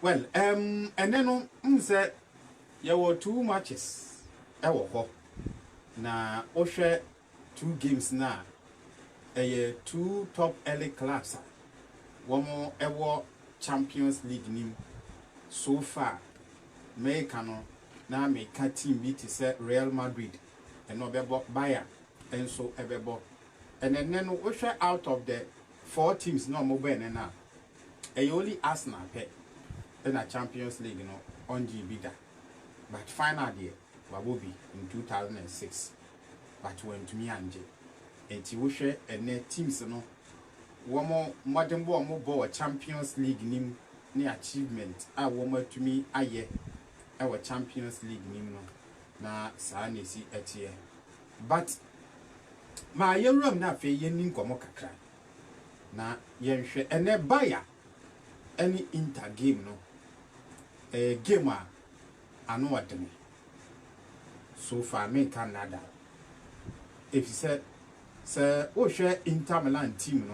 Well, and then say there were two matches. Na Oshe 2 games na. Two top early clubs. One more ever Champions League nim. So far, Mekano na meka team beat say Real Madrid and no Bayern and so ebebo. And then Oshe out of the 4 teams no mobile na. Only Arsenal pay in a Champions League, on GB. But final year, Wabobi in 2006. But went to me and you share and teams, one more modern more Champions League nim near achievement. I want to me a year our Champions League nim na Sani si etie. But my young room na fe yen komo kakra. Na yen hwe ene Bayern any inter game game ano wademe so far me Canada if you said sir o share Inter Milan team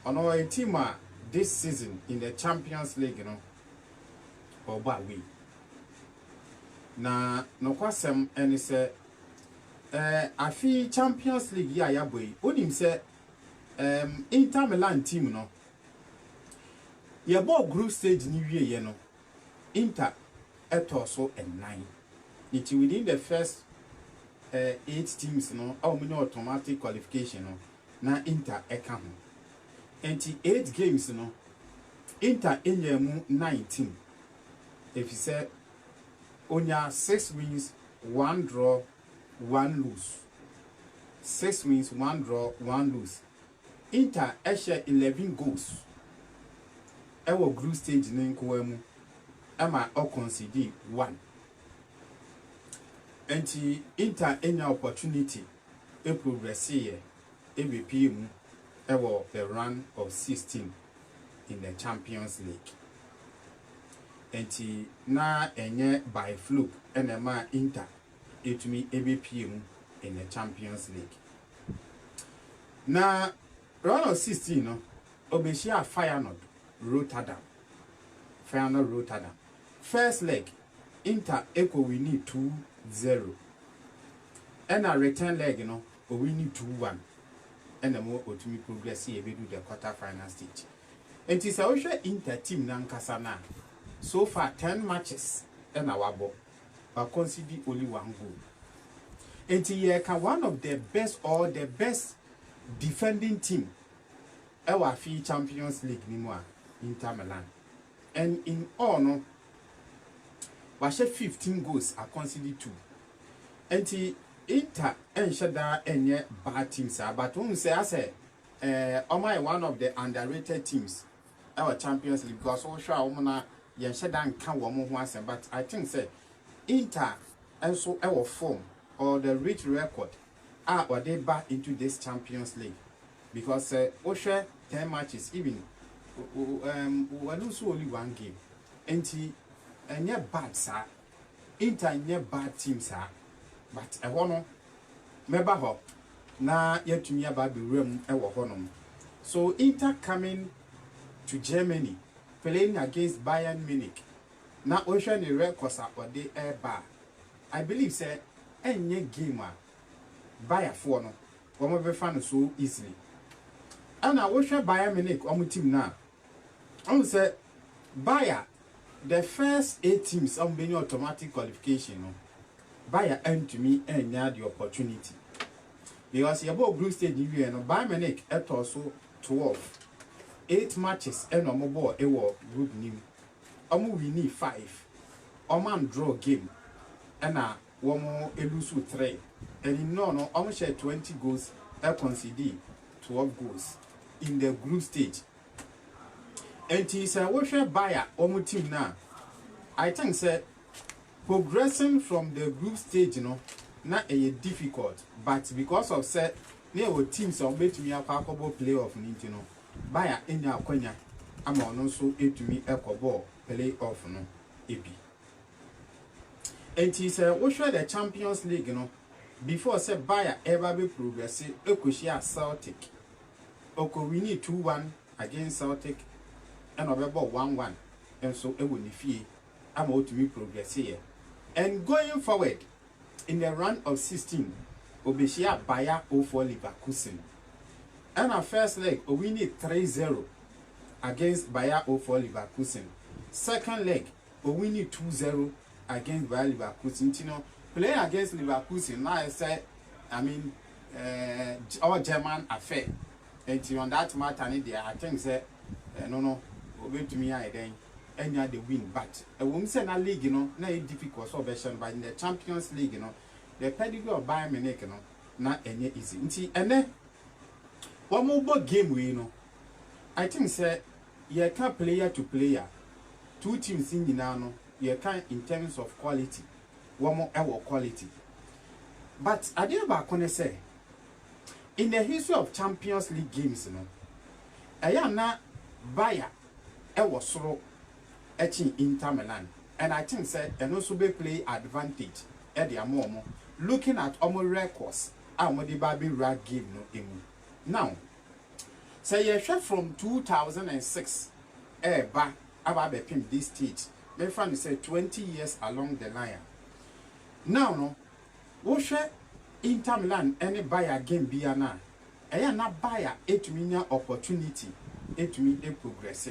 ono a team this season in the Champions League or by we na no kwasem any say I feel Champions League ya boy onim say Inter Milan team your ball group stage ni wie Inter so and 9. It within the first 8 teams many automatic qualification na Inter eka ho. And 8 games Inter enyemu 19. If you say onya 6 wins, 1 draw, 1 lose. 6 wins, 1 draw, 1 lose. Inter share 11 goals. Our group stage ninkwemu ama o concede 1 enti Inter any opportunity e progress here e be PM the run of 16 in the Champions League enti na enye by fluke enema Inter etumi e be PM in the Champions League na run of 16 obeshia Feyenoord Rotterdam. First leg, Inter equal we need 2-0. And a return leg, we need 2-1. And the more ultimate progress here, we do the quarter-final stage. And it's also Inter team Nankasana. So far, 10 matches and our ball, but consider only 1 goal. And here one of the best or the best defending team. Our FI Champions League anymore. Inter Milan, and in all was 15 goals are considered 2. And Inter and Shada and yet bad teams are, but when say I say one of the underrated teams our Champions League because also Omana Yan Shada can one once, but I think say Inter and so our form or the rich record are they back into this Champions League because Osha 10 matches even. We lose only 1 game. And yet bad sir. Inter nye bad team sir. But I wanna remember her. Na yet to me about the room so Inter coming to Germany playing against Bayern Munich. Now ocean the records are or the air bar. I believe say any gamer Bayern for no one be fan so easily. And I wish Bayern Munich on team now. I say Bayern the first 8 teams on being automatic qualification. Bayern earned to me and had the opportunity. Because you about group stage you and Bayern Munich at also 12. 8 matches and no more a group name. We need 5. Man draw game. And one more lose 3. And no almost share 20 goals and concede 12 goals in the group stage. And he said, what shall buy our team now? I think say progressing from the group stage, not a difficult, but because of said near teams are made to me a capable playoff in buy in your quenya. I'm also a to me a ball playoff no AP. And he said, what shall the Champions League before said buyer ever be progressing, Okushia Celtic. Oko we need 2-1 against Celtic. And about 1-1 and so e woni fie ama otumi progress here. And going forward in the round of 16 obeshia Bayer 04 Leverkusen. And our first leg we need 3-0 against Bayer 04 Leverkusen. Second leg we need 2-0 against Bayer Leverkusen. You know, playing against Leverkusen now I say our German affair. And on that matter I think say no over to me I then any other win, but a woman say na league, you know, na difficult so version, but in the Champions League, you know, the pedigree of Bayern Munich, you know, not any easy. And then one more game we, you know, I think say you can player to player, two teams in the now, you can in terms of quality, one more our quality. But I didn't back when I say in the history of Champions League games, you know, I am not Bayern, I was so Inter Milan, and I think say and also be play advantage at the amomo looking at our records and the baby rag game no emu. Now say you share from 2006 back about the this stage. My friend say 20 years along the line. Now no we share Inter Milan any buyer game be na na buyer it mean opportunity it mean a progress.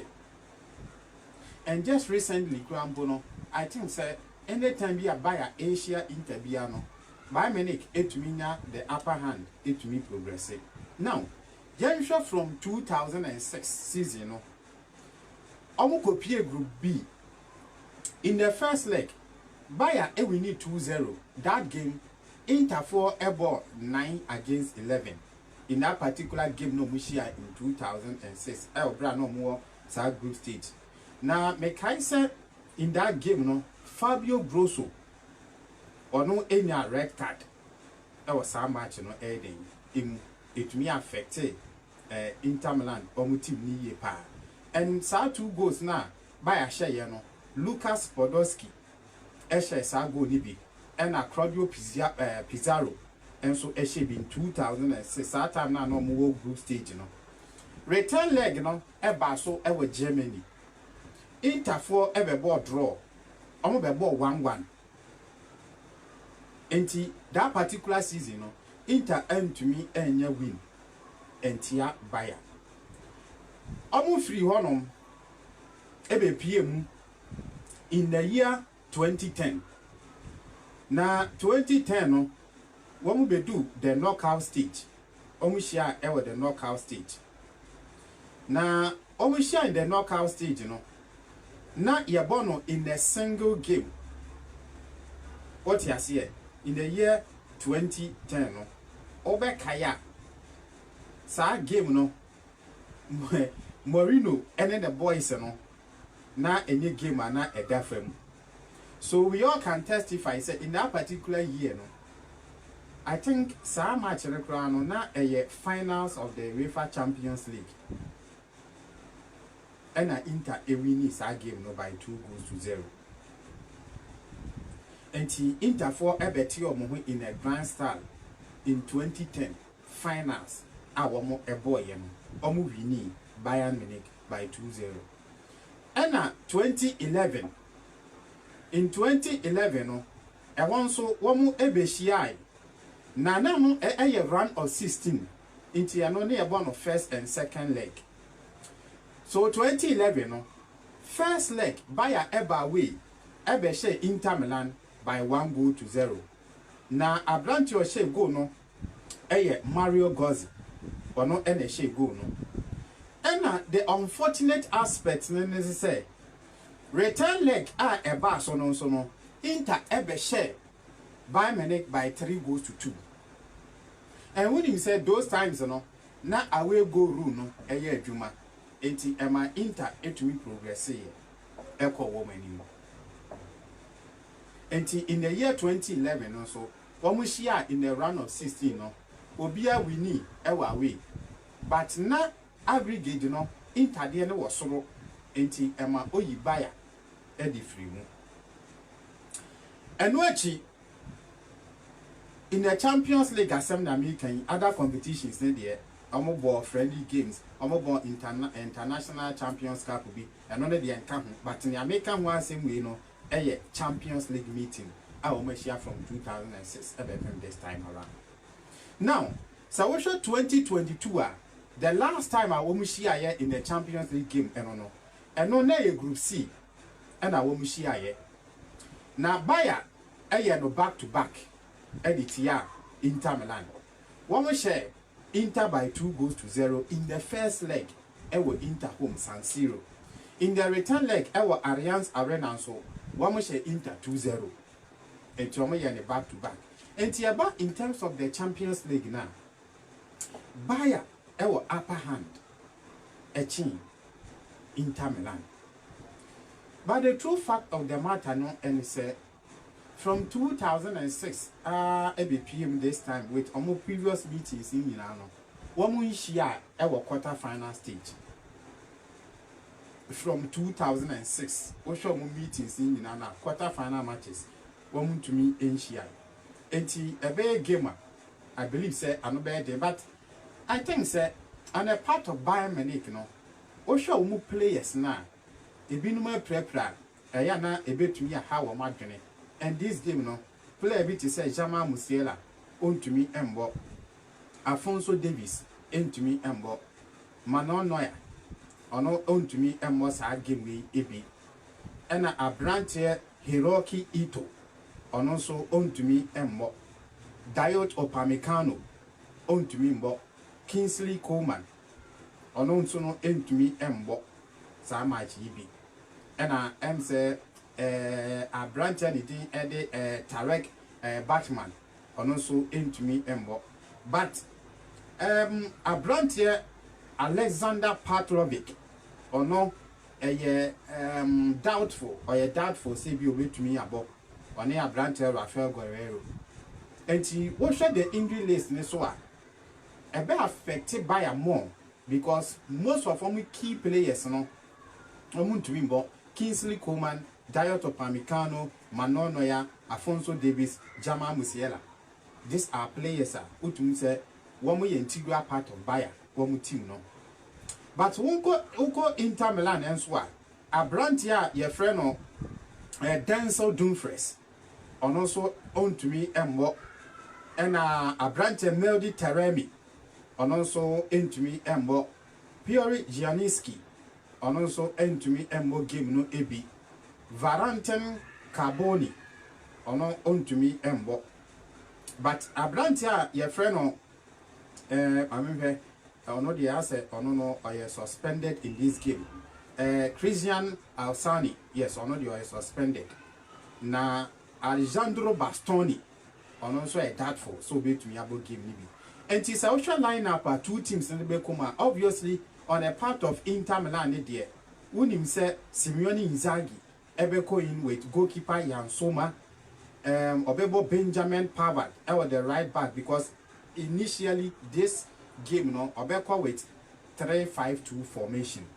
And just recently, Grambono, I think, sir, anytime be a buyer Asia Interbiano, by Munich, it mean the upper hand, it me progressive. Now, Jansha from 2006 season, Omukopie Group B. In the first leg, Bayer we need 2-0. That game, Inter 4 ball 9 against 11. In that particular game, no Mushia in 2006. Bra no more sad group stage. Now, Mekaisa in that game, no Fabio Grosso or no any red card. That was so much, no adding it may affect Inter Milan or team ni pa. And sa 2 goals now by a share, no Lucas Podolski, Eshe Sago Nibi, and a Claudio Pizarro, and so Eshe in 2006. That time now no more group stage, no return leg, no Basso ever Germany. Inter 4 ever ball draw. Omo be ball 1-1. Enti that particular season, no, Inter end to me enya win. Entia Bayer. Omo free honom ebe PM in the year 2010. Na 2010 no, womu be do the knockout stage. Omo share ever the knockout stage. Na omo share in the knockout stage, you know. Na Yabono in a single game. What you see in the year 2010, no, Obe Kaya, sa game no, Morino and then the boys, no, na any game and na a different. So we all can testify. Say in that particular year, no, I think so much no na a finals of the UEFA Champions League. And I Inter a winning game no by 2-0. And he Inter for a better in a grand style in 2010 finals. Our more a boy winning Bayern Munich by 2-0. And 2011 in 2011 no I want so one more ebeshia na no a run of 16 into an only one of first and second leg. So 2011, no, first leg Bayer eba away, ebe share Inter Milan by 1-0. Na Abranti o share goal no, Mario Gozzi, or no any share goal no. And the unfortunate aspect necessary. Return leg eba so no, Inter ebe share Bayern Munich by 3-2. And when he said those times, no, na away go rule no, juma. Enti ema Inter etumi progress here eko woman ni. Enti in the year 2011 also womu share in the round of 16 no obia winni ewa away, but na aggregate no Inter de no was soro enti ema oyi Bayer e di free mu. Eno achi in the Champions League asem na me kan other competitions ne there omo ball friendly games, omo ball international champions cup bi and no dey enka ho but in America ho asem we no Champions League meeting I will share from 2006 this time around. Now, so we show 2022 the last time I will share in the Champions League game and no group C and I will share now Bayern no back to back editia Inter Milan. One we share Inter by 2-0 in the first leg. Ewo Inter home San Siro. In the return leg, ewo Allianz Arena so one we share Inter 2-0. And to back to back. And about in terms of the Champions League now, Bayern ewo upper hand a chin Inter Milan. But the true fact of the matter no and say from 2006 ABPM this time with almost previous meetings in Milano. One share ewo quarter final stage. From 2006, we show more meetings in Milano quarter final matches. One to me in share. Enti a big gamer, I believe say another day, but I think say and a part of Bayern Munich no. We show more players now. Ebi no more prepare. Ayana ebe to me how o madwene. And this game no play a bit to say Jamal Musiala on to me embo. Alfonso Davis into me embo. Manon Neuer ono on to me embo sa game we ebi. And a branch here Hiroki Ito ono so on to me embo. Dayot Opamecano on to me embo. Kingsley Coleman ono so no into me embo. Sa match ebi. And I say a branch anything Tarek Batman and also into me embo. But a branch here Alexander Patrovic or no doubtful say be away to me about on a branch here Rafael Guerrero. And he what should the injury list ne so a bit affected by a more because most of them key players no to me Kingsley Coleman, Dayot Opamecano, Manon Neuer, Alfonso Davis, Jamal Musiala. These are players who to me say one way integral part of Bayern, one team no. But won't Inter Milan and so a brand here your friend no Denzel Dumfries, and also on to me and a brand here Melody Taremi, and also into me Piori Gianniski. And also into me embo game no ebi Varantin Carboni ono on to me embo but abrantia your friend no I mean ono the asset ono no or suspended in this game Christian Alsani yes ono the are suspended na Alejandro Bastoni ono so a doubtful so be to me about game nibi and this social lineup are two teams in the Bekuma obviously on a part of Inter Milan there, Unim said Simeone Inzaghi, Ebeko in with goalkeeper Jan Soma, Obebo Benjamin Pavard, the right back because initially this game no Obeko with 3-5-2 formation.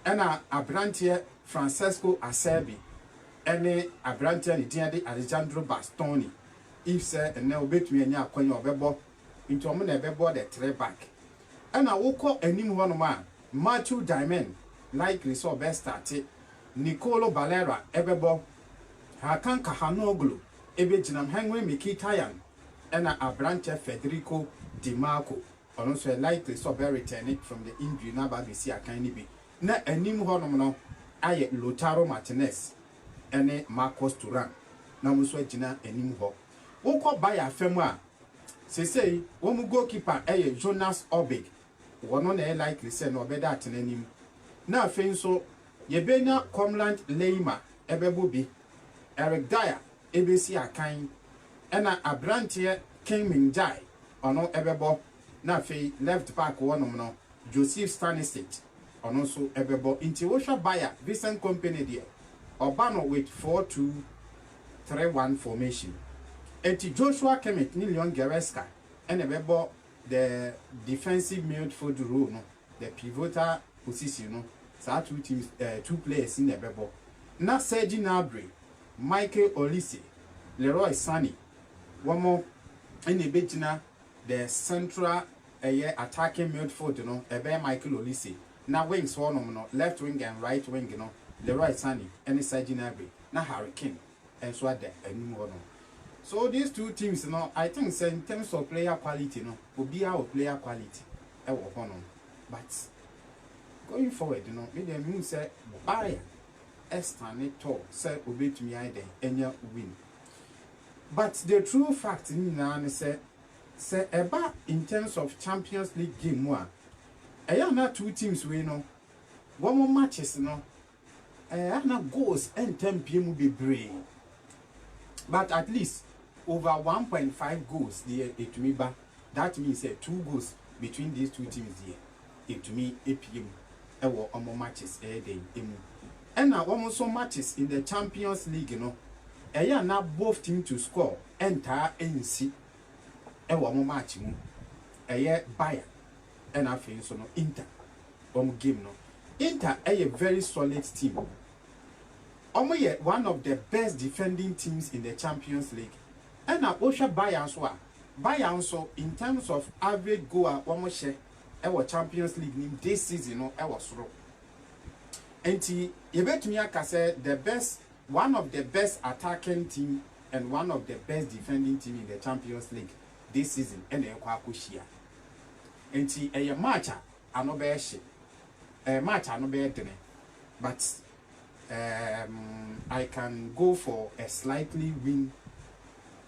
And a brand here Francesco Acerbi, and a brand here Alejandro Bastoni. If say and now bet me and ya Obebo into a Obebo the 3 back. And I will call a new one man, Matthew Diamond, likely so best started, Nicolo Balera, Ebebo, Hakan Kahanoglu, Ebejinam Hangway Miki Tayan, and a branch Federico Di Marco, also likely so very returning from the injury now by the sea can be. Na a new one, I Lotaro Martinez, and Marcos Turan, Namuswajina and Nimho. Woke up by a femwa. Say, one goalkeeper, Jonas Obig. One on a likely say no better than him. Now, so Yebena Comland Leima, Ebebubi, Eric Dyer, ABC Akain, and a brand here King Minjai, or no Ebebo, Nafe left back one no Joseph Stanisic, or also Ebebo, Intiosha Bayer, Vincent Company there, Urbano with 4-2-3-1 formation. And Joshua Kemet, Nilion Gereska, and Ebebo. The defensive midfield role, no, the pivotal position, no, so two teams, two players in the bubble. Now Sergi Gnabry, Michael Olise, Leroy Sané, one more in the Betina, the central attacking midfield no Michael Olise na wings one no left wing and right wing no Leroy Sané and Serge Gnabry na Harry Kane and so at the anymore no. So these two teams no I think say in terms of player quality no obi our player quality e wo ho no, but going forward no me dem mean say Bayern stand tall say obetumi ide enya win. But the true fact in na say eba in terms of Champions League game wa na two teams we no one more matches no na goals and 10 PM be brave, but at least over 1.5 goals there it to me back. That means 2 goals between these two teams here it to me APM more matches day and now one more matches in the Champions League na both teams to score entire NC more match mu Bayern and I feel so no Inter game no Inter a very solid team. One of the best defending teams in the Champions League. And now Osha Bayern so in terms of average goal one share our Champions League in this season I was wrong. And you bet me I say the best, one of the best attacking team and one of the best defending team in the Champions League this season and Kwakushia. And a match no be shit. A match no be but I can go for a slightly win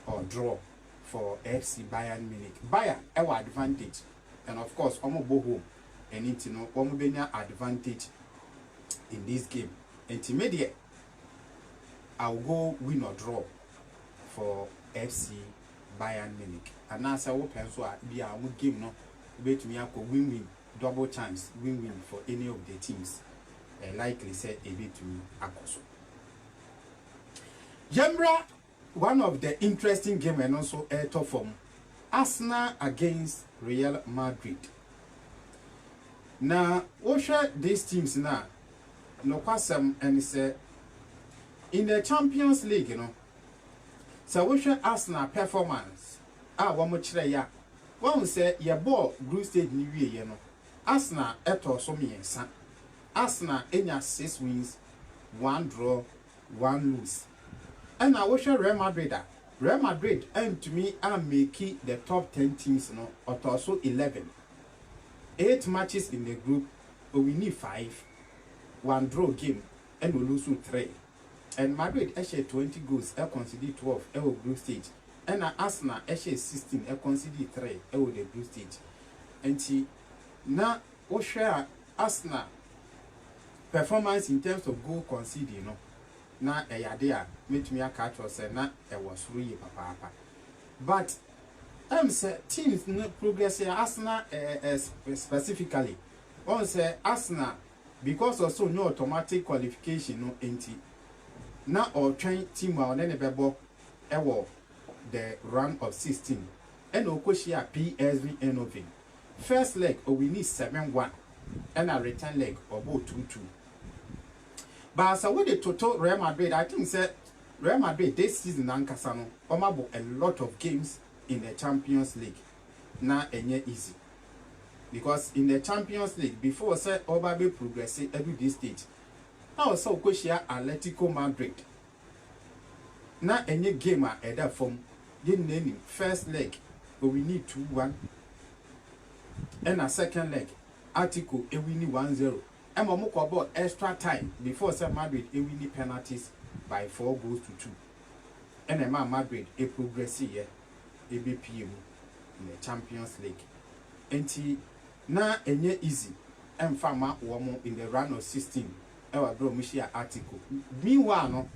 or draw for FC Bayern Munich. Bayern our advantage, and of course omo go home and it you know omo benya advantage in this game. Intermediate I'll go win or draw for FC Bayern Munich. And now say open so be a game no bet me ako win double chance win for any of the teams. Likely said a bit to Akoso. Jembra, one of the interesting game and also a top form. Arsenal against Real Madrid. Now, what these teams now? No question, and say in the Champions League, you know. So what Arsenal performance? One more ya. One say your ball group stage new year, you know. Arsenal eto so me son. Arsenal enya 6 wins, 1 draw, 1 lose. And I watch Real Madrid. Real Madrid and to me are making the top 10 teams no or also 11. 8 matches in the group, but we need 5, 1 draw game, and we lose 3. And Madrid actually 20 goals, I consider 12 group stage. And Arsenal actually 16, I consider 3 the group stage. And see now what share Arsenal performance in terms of goal conceded, you know, na yadea make me a catch or say na was really papa. But say teams no progress Arsenal specifically. On say Arsenal because also no automatic qualification no enti. Na or train team or then bebo the round of 16. And okoshia PSV Eindhoven. First leg we need 7-1 and a return leg or both 2-2. But so with the total Real Madrid, I think say Real Madrid this season Ankasano omabo a lot of games in the Champions League. Na enye easy. Because in the Champions League before say Obabe progress every this stage. Now so Koshia Atletico Madrid. Na enye game at that form. Didn't name first leg, but we need 2-1. And a second leg, Atletico we need 1-0. And we move about extra time before St. Madrid we need penalties by 4 goals to 2. And Madrid a progress here, a BPM in the Champions League. And now enye easy. And Fama woman in the round of 16. Our bro Michia Atletico. Meanwhile, no,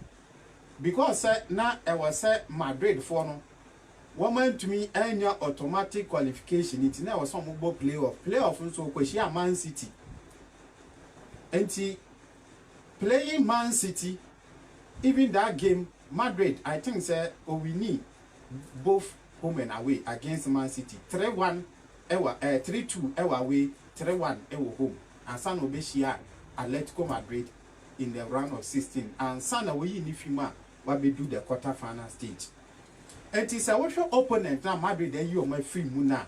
because now I was Madrid for no. Woman to me any automatic qualification. It now was some mobile playoff so question Man City. And playing Man City, even that game, Madrid, I think say we need both home and away against Man City. 3-1 3-2 away, 3-1 home. And San Obeshia Atletico Madrid in the round of 16. And San away in Ifima will be do the quarter-final stage. And it's a opponent now Madrid then you my free muna.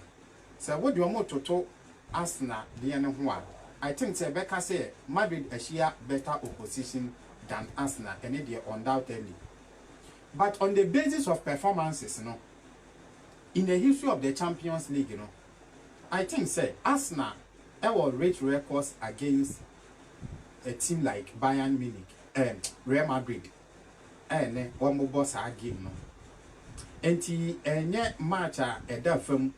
So what do you want to Arsenal the one? I think say Becca say Madrid a share better opposition than Arsenal, and they undoubtedly. But on the basis of performances, in the history of the Champions League, I think say Arsenal will reach records against a team like Bayern Munich, Real Madrid, and one more boss game. And any match at that film,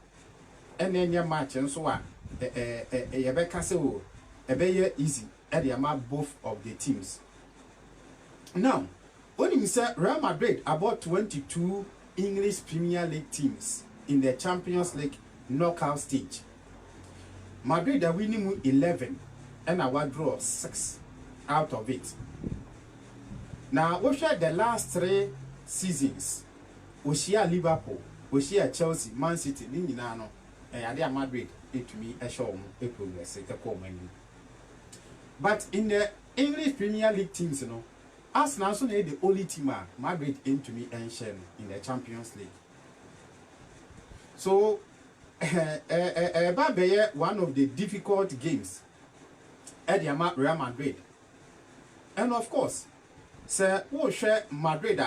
and any match and so on. Rebecca say, a very easy at the amount both of the teams. Now, when you say Real Madrid about 22 English Premier League teams in the Champions League knockout stage. Madrid are winning 11 and our draw 6 out of it. Now, we share the last 3 seasons. We share Liverpool, we share Chelsea, Man City, Ninano, and Madrid. To me, a show a progress, a common. But in the English Premier League teams, Arsenal also the only team Madrid into me and Shen in the Champions League. So, one of the difficult games at the Real Madrid. And of course, Sir, we share Madrid,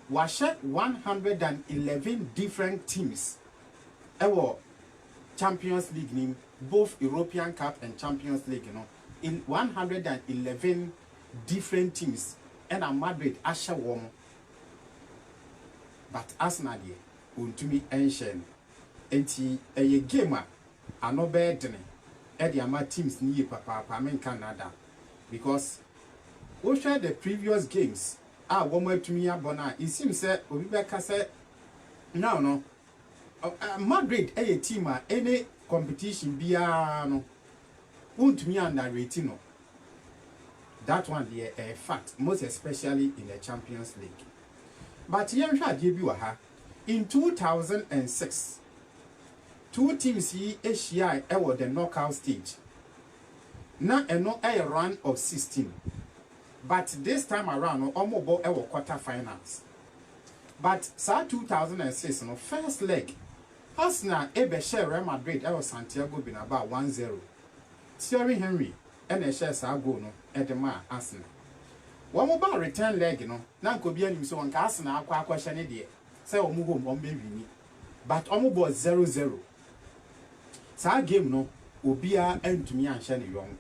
we share 111 different teams. Champions League name, both European Cup and Champions League, in 111 different teams, and a Madrid Asha warm. But Arsenal to me ancient, and a gamer, are no better than the ama teams near Papa in Canada, because we share the previous games. One to me abona. It seems that Rebecca said, no. Madrid a team any competition biano won't me underrate that one a fact, most especially in the Champions League. But here shall give you in 2006 2 teams here ACI were the knockout stage. Now a run of 16. But this time around almost quarter finals. But sa 2006 first leg Arsenal share Real Madrid Santiago been about 1-0. Thierry Henry and a share sa goal at the Arsenal. One mobile return leg now could be any so on Arsenal question idea. Say move home baby. But almost 0-0. Sa game will be a end to me and Shani Young.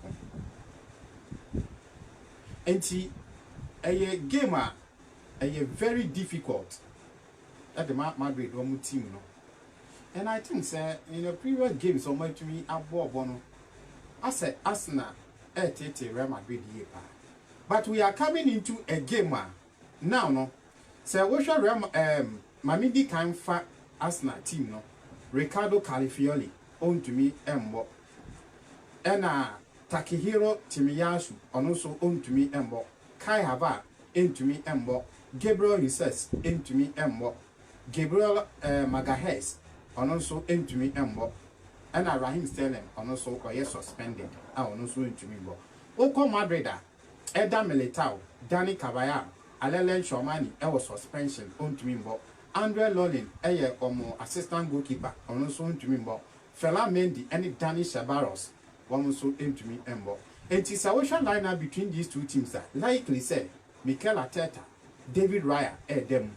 And a gamer a very difficult at the Madrid team. And I think, sir, in the previous games, so much to me, I said Arsenal, Real Madrid, but we are coming into a game now, sir. We shall Mamidi can fa Arsenal team, Ricardo Calafiori, own to me, Mbo, and Takehiro Timiyasu, and also own to me, Mbo, Kai Hava, into me, Mbo, Gabriel Recess, into me, Mbo, Gabriel Magahes. And also into me and Raheem Sterling and also suspended. I also into me. Oko Madrid, Eda Militao, Danny Caballero, Alelen Shomani, suspension on to me. Andre Lolin, assistant goalkeeper, and also into me. Fela Mendy and Danny Shabaros, one also into me and It is a ocean lineup between these 2 teams that likely say Mikel Arteta, David Raya, them.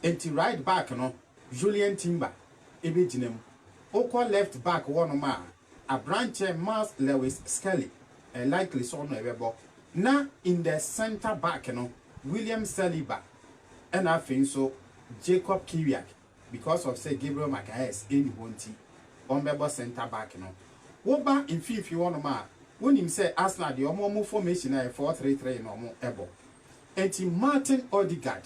And right back, Julian Timber. Ebejinem. Oko left back one man. A branch Miles Lewis Skelly. Likely so no. Now in the center back, William Saliba. And I think so Jacob Kiwiak. Because of say Gabriel Magalhaes in Wonti. On center back, Woba in 51 ma. When him say Arsenal the omo formation 4-3-3 no ebo. And Martin Odegaard,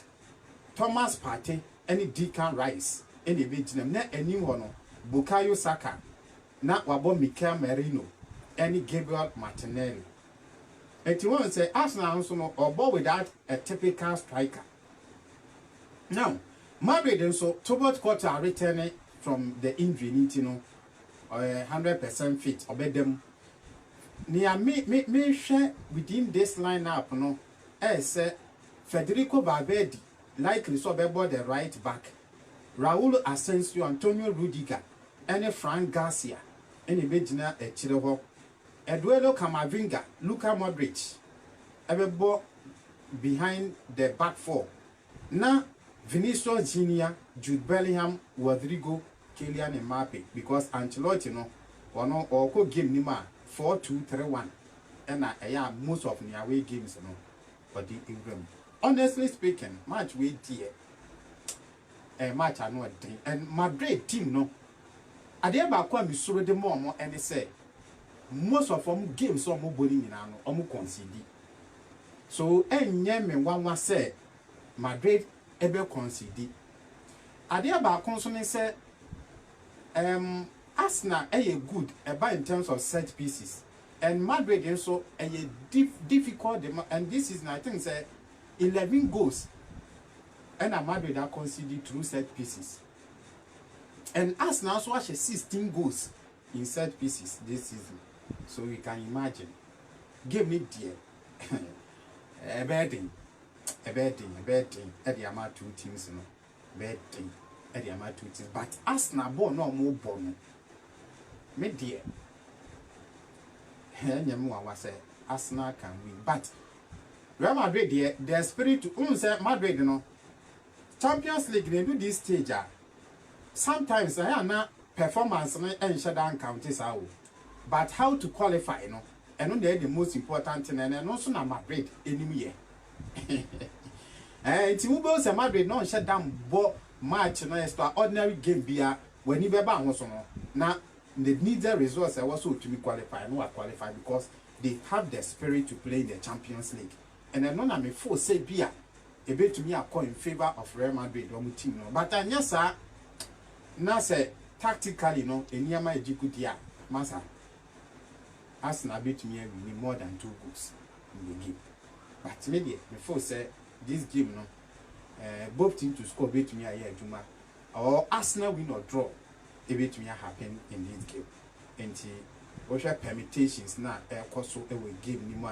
Thomas Partey, and Declan Rice. Any Vietnam, na anyone, Bukayo Saka, na wabo Mikel Merino, any Gabriel Martinelli. And you want to say Arsenal also or ball without a typical striker. Now, Madrid and so Tobot quarter returning from the injury, 100% fit, obey them. Near me share within this lineup, as Federico Valverde likely so about the right back. Raul Asensio, Antonio Rudiger, any Frank Garcia any Bejina a Chileho Eduardo Camavinga Luka Modric everybody behind the back four na Vinicius Junior Jude Bellingham Rodrigo Kylian Mbappe because Ancelotti no or ko game ni ma 4-2-3-1 and most of the away games no but the England honestly speaking match we dear a match I know and Madrid team no ade ba kwa mi soro de mo and say most of them games so mo boli nyina no omo concede so enye me wanwa say Madrid ebe concede ade ba kon so ne say Arsenal good in terms of set pieces and Madrid also difficult and this is I think say 11 goals and Madrid are conceded through set pieces and Arsenal also has 16 goals in set pieces this season so you can imagine give me dear a bad thing at the amount two teams no bad thing at the amount two teams but Arsenal born no more born me dear Arsenal can win but Real Madrid dear their spirit to say Madrid you know Champions League they do this stage sometimes I am not performance and shut down counties out but how to qualify you know and they're the most important thing and also na Madrid enemy it's who say Madrid no shut down bo match no extraordinary game bia when you be ba ho so no na they need the results also to be qualified no qualify because they have the spirit to play the Champions League and I know na me for say bia e be to me in favor of Real Madrid or team no but anya sa na say tactically no eniama ejikudia masa Arsenal beat me win more than 2 goals in the game but maybe before say this game no both teams to score beat me here juma or Arsenal win or draw it beat me happen in this game and what permutations na e koso e we game ni mo